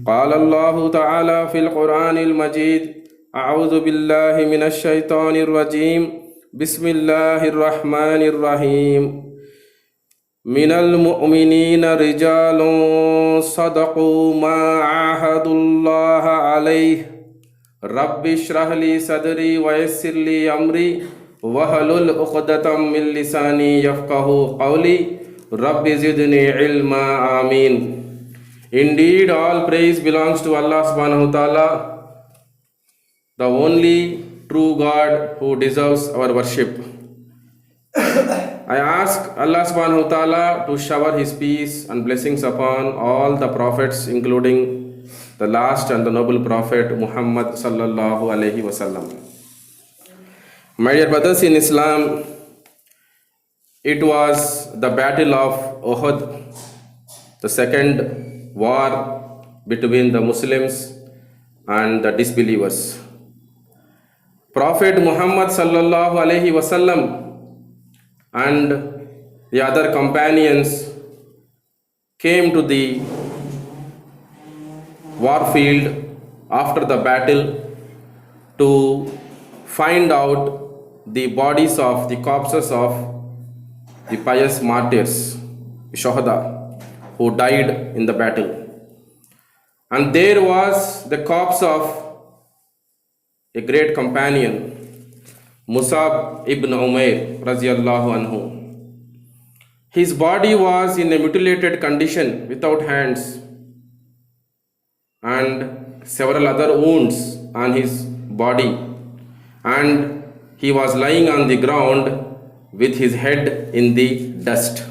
قال الله تعالى في القرآن المجيد أعوذ بالله من الشيطان الرجيم بسم الله الرحمن الرحيم من المؤمنين رجال صدقوا ما عاهدوا الله عليه رب اشرح لي صدري ويسر لي أمري واحلل عقدة من لساني يفقهوا قولي رب زدني علما آمين. Indeed, all praise belongs to Allah subhanahu wa ta'ala, the only true God who deserves our worship. I ask Allah subhanahu wa ta'ala to shower His peace and blessings upon all the prophets, including the last and the noble prophet Muhammad sallallahu alaihi wasallam. My dear brothers in Islam, it was the battle of Uhud, the second war between the Muslims and the disbelievers. Prophet Muhammad sallallahu alaihi wasallam and the other companions came to the war field after the battle to find out the bodies of the corpses of the pious martyrs, Shuhada, who died in the battle. And there was the corpse of a great companion, Musab ibn Umair raziyallahu anhu. His body was in a mutilated condition without hands and several other wounds on his body, and he was lying on the ground with his head in the dust.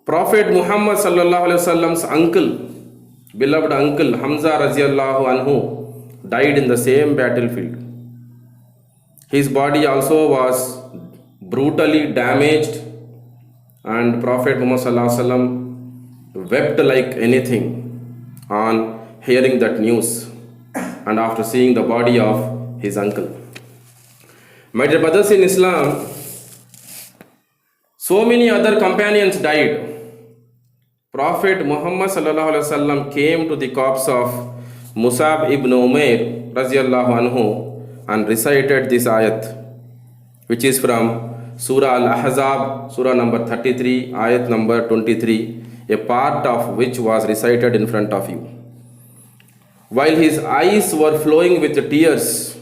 Prophet Muhammad sallallahu alaihi wasallam's uncle, beloved uncle Hamza raziyallahu anhu, died in the same battlefield. His body also was brutally damaged, and Prophet Muhammad sallallahu alaihi wasallam wept like anything on hearing that news and after seeing the body of his uncle. My dear brothers in Islam, so many other companions died. Prophet Muhammad sallallahu alaihi wasallam came to the corpse of Musab ibn Umair raziyallahu anhu and recited this ayat, which is from Surah Al-Ahzab, Surah number 33, ayat number 23, a part of which was recited in front of you. While his eyes were flowing with tears,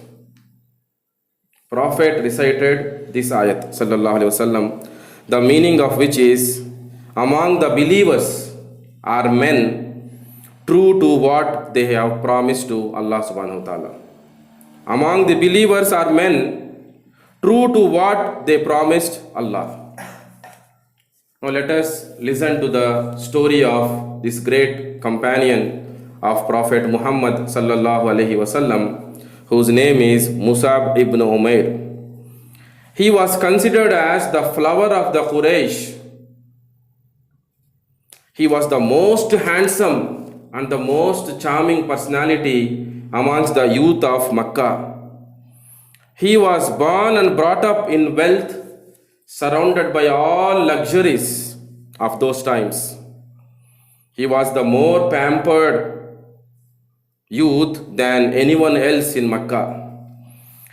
Prophet recited this ayat sallallahu alaihi wasallam, the meaning of which is, among the believers are men true to what they have promised to Allah subhanahu wa ta'ala. Among the believers are men true to what they promised Allah. Now let us listen to the story of this great companion of Prophet Muhammad sallallahu alaihi wasallam, whose name is Musab ibn Umair. He was considered as the flower of the Quraysh. He was the most handsome and the most charming personality amongst the youth of Makkah. He was born and brought up in wealth, surrounded by all luxuries of those times. He was the more pampered youth than anyone else in Makkah.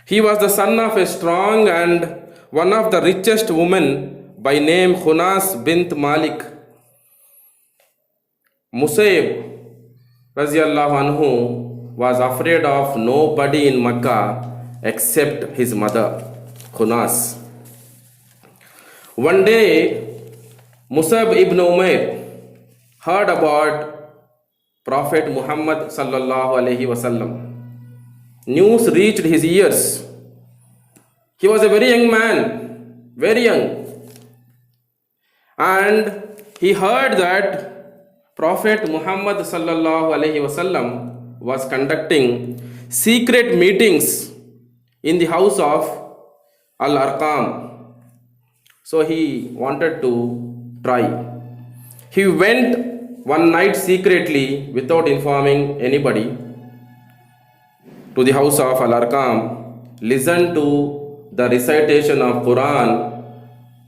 He was the son of a strong and one of the richest women by name Khunas bint Malik. Musab raziyallahu anhu was afraid of nobody in Makkah except his mother, Khunas. One day, Musab ibn Umair heard about Prophet Muhammad sallallahu alaihi wasallam. News reached his ears. He was a very young man, very young. And he heard that Prophet Muhammad sallallahu alaihi wasallam was conducting secret meetings in the house of Al-Arqam. So he wanted to try. He went one night secretly without informing anybody to the house of Al-Arqam, listened to the recitation of Quran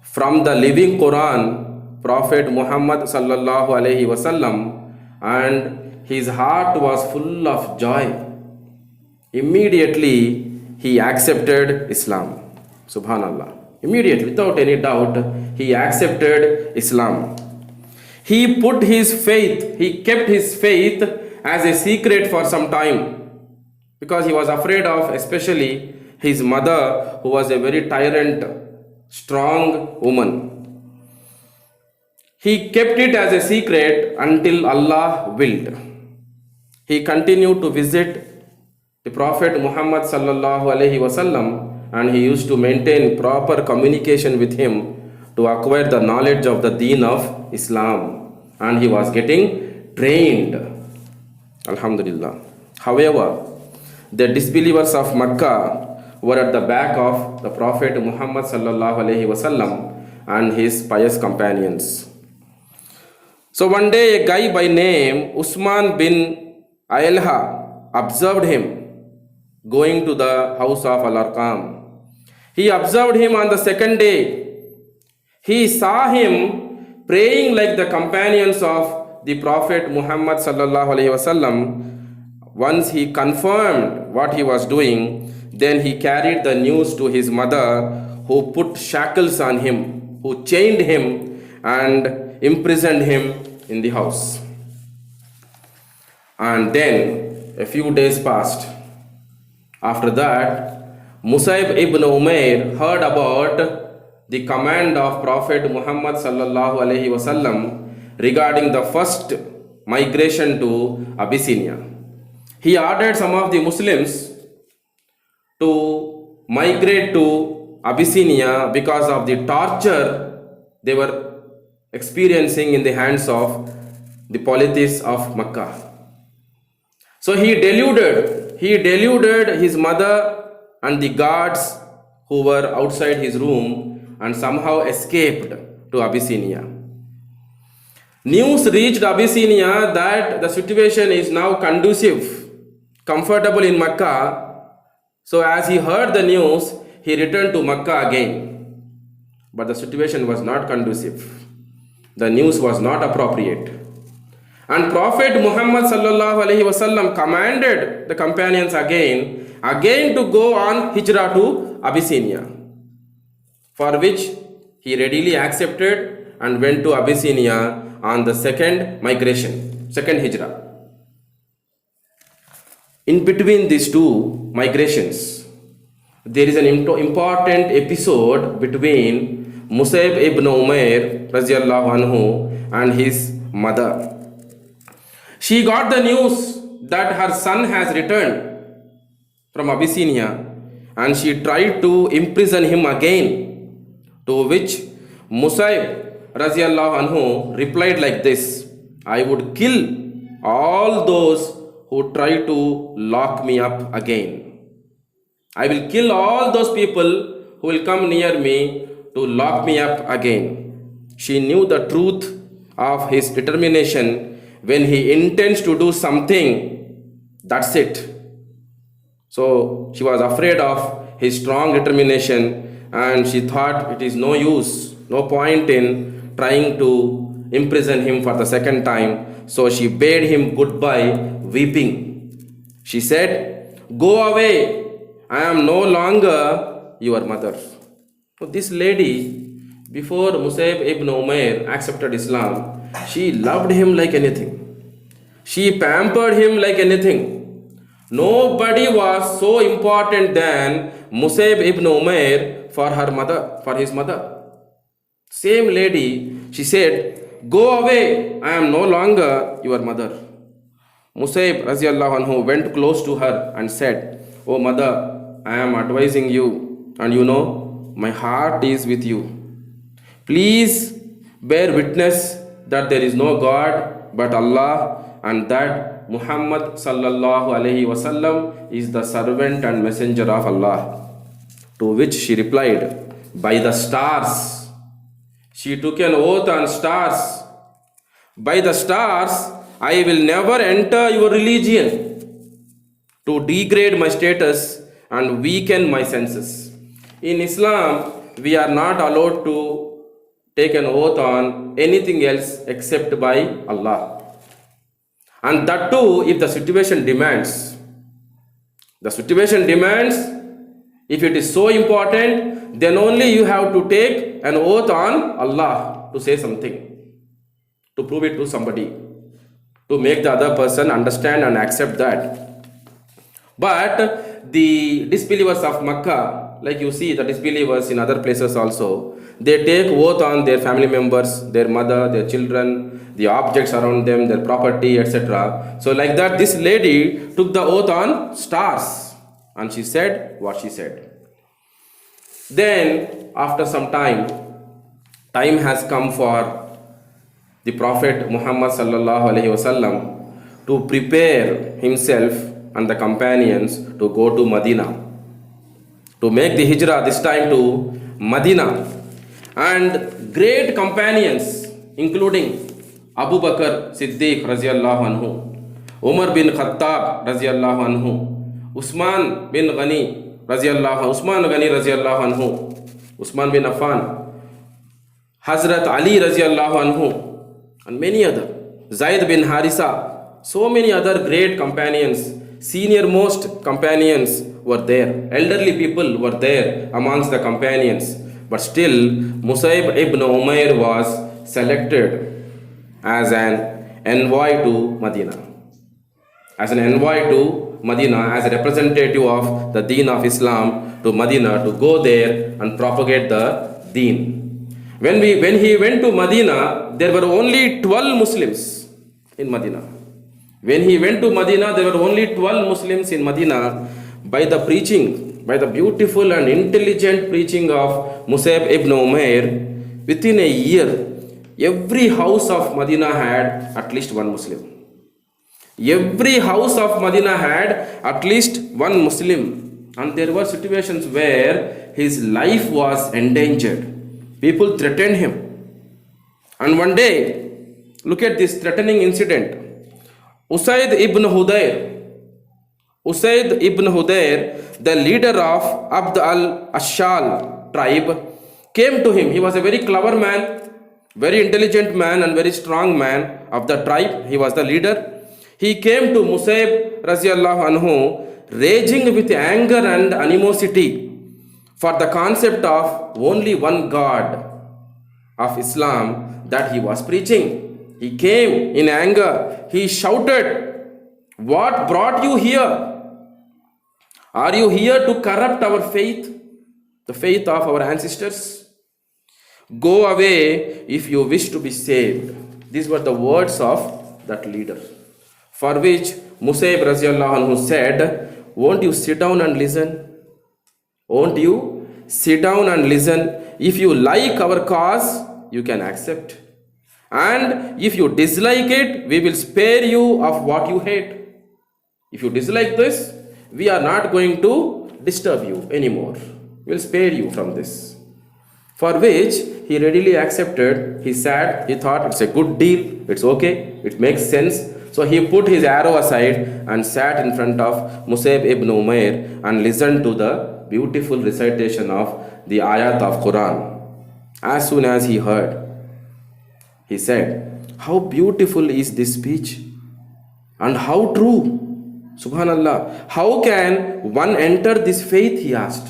from the living Quran Prophet Muhammad sallallahu alaihi wasallam, and his heart was full of joy. Immediately he accepted Islam. Subhanallah. Immediately, without any doubt, he accepted Islam. He put his faith, he kept his faith as a secret for some time because he was afraid of especially his mother, who was a very tyrant, strong woman. He kept it as a secret until Allah willed. He continued to visit the Prophet Muhammad sallallahu alaihi wasallam, and he used to maintain proper communication with him to acquire the knowledge of the deen of Islam, and he was getting trained. Alhamdulillah. However, the disbelievers of Makkah were at the back of the Prophet Muhammad sallallahu alaihi wasallam and his pious companions. So one day a guy by name Usman bin Ailha observed him going to the house of Al-Arqam. He observed him on the second day. He saw him praying like the companions of the Prophet Muhammad sallallahu alaihi wasallam. Once he confirmed what he was doing, then he carried the news to his mother, who put shackles on him, who chained him and imprisoned him in the house. And then a few days passed. After that, Mus'ab ibn Umair heard about the command of Prophet Muhammad sallallahu alaihi wasallam regarding the first migration to Abyssinia. He ordered some of the Muslims to migrate to Abyssinia because of the torture they were experiencing in the hands of the polytheists of Makkah. So he deluded his mother and the guards who were outside his room and somehow escaped to Abyssinia. News reached Abyssinia that the situation is now conducive, comfortable in Makkah. So as he heard the news, he returned to Makkah again. But the situation was not conducive. The news was not appropriate. And Prophet Muhammad sallallahu alaihi wasallam commanded the companions again to go on hijrah to Abyssinia, for which he readily accepted and went to Abyssinia on the second hijrah. In between these two migrations, there is an important episode between Mus'ab ibn Umair radiallahu anhu and his mother. She got the news that her son has returned from Abyssinia, and she tried to imprison him again, to which Mus'ab radiallahu anhu replied like this: I would kill all those who try to lock me up again. I will kill all those people who will come near me to lock me up again. She knew the truth of his determination. When he intends to do something, that's it. So she was afraid of his strong determination, and she thought it is no use, no point in trying to imprison him for the second time. So she bade him goodbye, weeping. She said, "Go away, I am no longer your mother." So this lady, before Mus'ab ibn Umair accepted Islam, she loved him like anything. She pampered him like anything. Nobody was so important than Mus'ab ibn Umair for his mother. Same lady, she said, "Go away, I am no longer your mother." Mus'ab radiallahu anhu went close to her and said, "Oh mother, I am advising you, and you know, my heart is with you. Please bear witness that there is no God but Allah, and that Muhammad sallallahu alaihi wasallam is the servant and messenger of Allah." To which she replied, "By the stars." She took an oath on stars. "By the stars, I will never enter your religion to degrade my status and weaken my senses." In Islam, we are not allowed to take an oath on anything else except by Allah. And that too, if the situation demands. The situation demands, if it is so important, then only you have to take an oath on Allah to say something, to prove it to somebody, to make the other person understand and accept that. But the disbelievers of Makkah, like you see the disbelievers in other places also, they take oath on their family members, their mother, their children, the objects around them, their property, etc. So like that, this lady took the oath on stars and she said what she said. Then after some time has come for the Prophet Muhammad sallallahu alaihi wasallam to prepare himself and the companions to go to Medina, to make the hijrah, this time to Medina. And great companions including Abu Bakr Siddiq Raziyallahu Anhu, Umar bin Khattab Raziyallahu Anhu, Usman bin Ghani Raziyallahu Anhu, Usman bin Affan, Hazrat Ali Raziyallahu Anhu, and many other, Zaid bin Harisa, so many other great companions, senior most companions were there, elderly people were there amongst the companions. But still, Mus'ab ibn Umair was selected as an envoy to Medina. As an envoy to Medina, as a representative of the deen of Islam to Medina, to go there and propagate the deen. When he went to Medina, there were only 12 Muslims in Medina. When he went to Medina, there were only 12 Muslims in Medina. By the preaching, by the beautiful and intelligent preaching of Mus'ab ibn Umair, within a year, every house of Medina had at least one Muslim. Every house of Medina had at least one Muslim. And there were situations where his life was endangered. People threatened him. And one day, look at this threatening incident. Usaid ibn Hudayr, the leader of Abd al-Ashal tribe, came to him. He was a very clever man, very intelligent man and very strong man of the tribe. He was the leader. He came to Mus'ab Raziyallahu Anhu, raging with anger and animosity for the concept of only one God of Islam that he was preaching. He came in anger. He shouted, "What brought you here? Are you here to corrupt our faith, the faith of our ancestors? Go away if you wish to be saved." These were the words of that leader. For which Mus'ab Raziyallahu Anhu said, "Won't you sit down and listen? Won't you sit down and listen? If you like our cause, you can accept. And if you dislike it, we will spare you of what you hate. If you dislike this, we are not going to disturb you anymore. We will spare you from this." For which he readily accepted. He sat, he thought it's a good deal, it's okay, it makes sense. So he put his arrow aside and sat in front of Mus'ab ibn Umair and listened to the beautiful recitation of the ayat of Quran. As soon as he heard, he said, "How beautiful is this speech and how true. Subhanallah, how can one enter this faith?" he asked.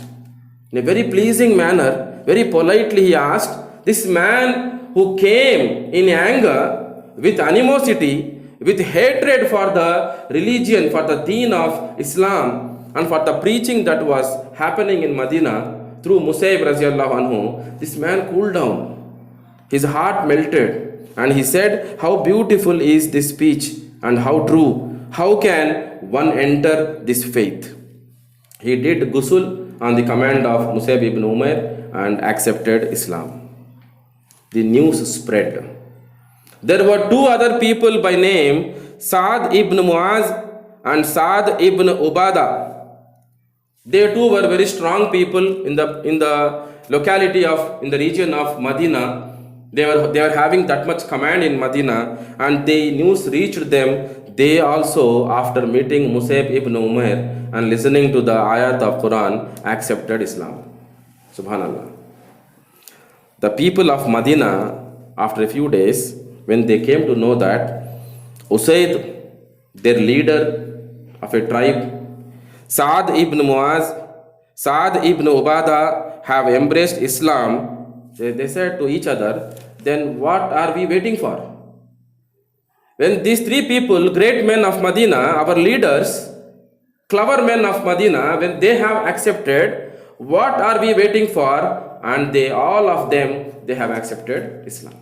In a very pleasing manner, very politely he asked, this man who came in anger, with animosity, with hatred for the religion, for the deen of Islam, and for the preaching that was happening in Medina through Mus'ab Raziyallahu Anhu, this man cooled down. His heart melted and he said, "How beautiful is this speech and how true. How can one enter this faith?" He did ghusl on the command of Mus'ab ibn Umair and accepted Islam. The news spread. There were two other people by name Sa'd ibn Muaz and Sa'd ibn Ubada. They too were very strong people in the locality of, in the region of Medina. They were having that much command in Medina, and the news reached them. They also, after meeting Mus'ab ibn Umair and listening to the ayat of Quran, accepted Islam. Subhanallah. The people of Medina, after a few days, when they came to know that Usaid, their leader of a tribe, Saad ibn Muaz, Saad ibn Ubada have embraced Islam, they said to each other, then what are we waiting for? When these three people, great men of Medina, our leaders, clever men of Medina, when they have accepted, what are we waiting for? And they, all of them, they have accepted Islam.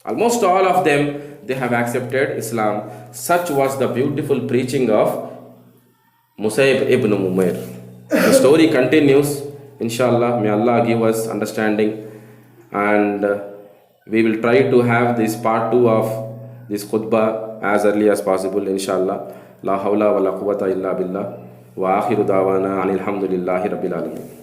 Almost all of them, they have accepted Islam. Such was the beautiful preaching of Musayb ibn Umair. The story continues. Inshallah, may Allah give us understanding, and we will try to have this part 2 of this khutbah as early as possible, inshallah. La hawla wa la quwwata illa billah. Wa akhiru dawana anil hamdulillahi rabbil alamin.